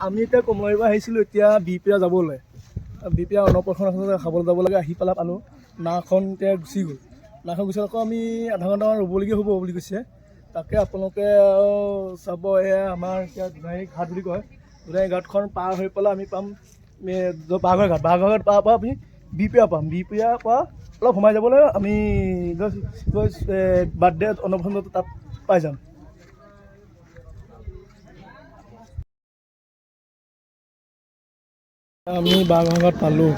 আমি এতিয়া কমলাবাৰীৰ পৰা আহিছিলোঁ এতিয়া বিপিয়া যাবলৈ বিপিয়া অন্নপ্ৰসন্ন আছে খাবলৈ যাব লাগে আহি পেলাই পালোঁ নাওখন এতিয়া গুচি গ'ল নাওখন গুচি আকৌ আমি আধা ঘণ্টামান ৰ'বলগীয়া হ'ব বুলি কৈছে তাকে আপোনালোকে চাব এয়া আমাৰ এতিয়া দুধাৰী ঘাট বুলি কয় দুধাৰী ঘাটখন পাৰ হৈ পেলাই আমি পাম বাঘৰ ঘাট পাৰ পৰা আমি বিপিয়া পাম বিপিয়াৰ পৰা অলপ সোমাই যাবলৈ আমি বাৰ্থডে অন্নপ্ৰসন্ন তাত পাই যাম আমি বাঘৰ ঘাট পালোঁ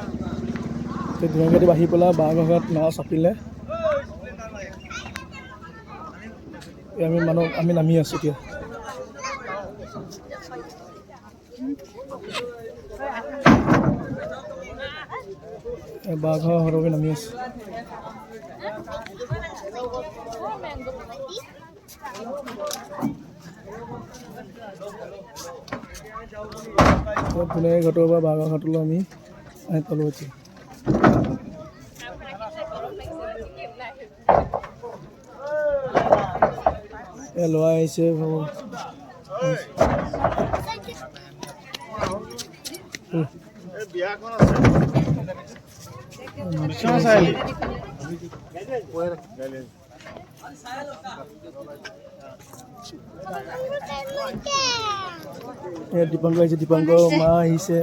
ধুনীয়াকৈ আহি পেলাই বাঘৰ ঘাট নাও চাপিলে আমি নামি আছোঁ এতিয়া বাঘৰ ঘাটলৈ নামি আছোঁ ধুনীয়াকৈ ঘাটৰ পৰা বাঘৰ ঘাটলৈ আমি আহি পালোঁ এতিয়া ল'ৰা আহিছে দীপাংকৰ আহিছে দীপাংকৰ মা আহিছে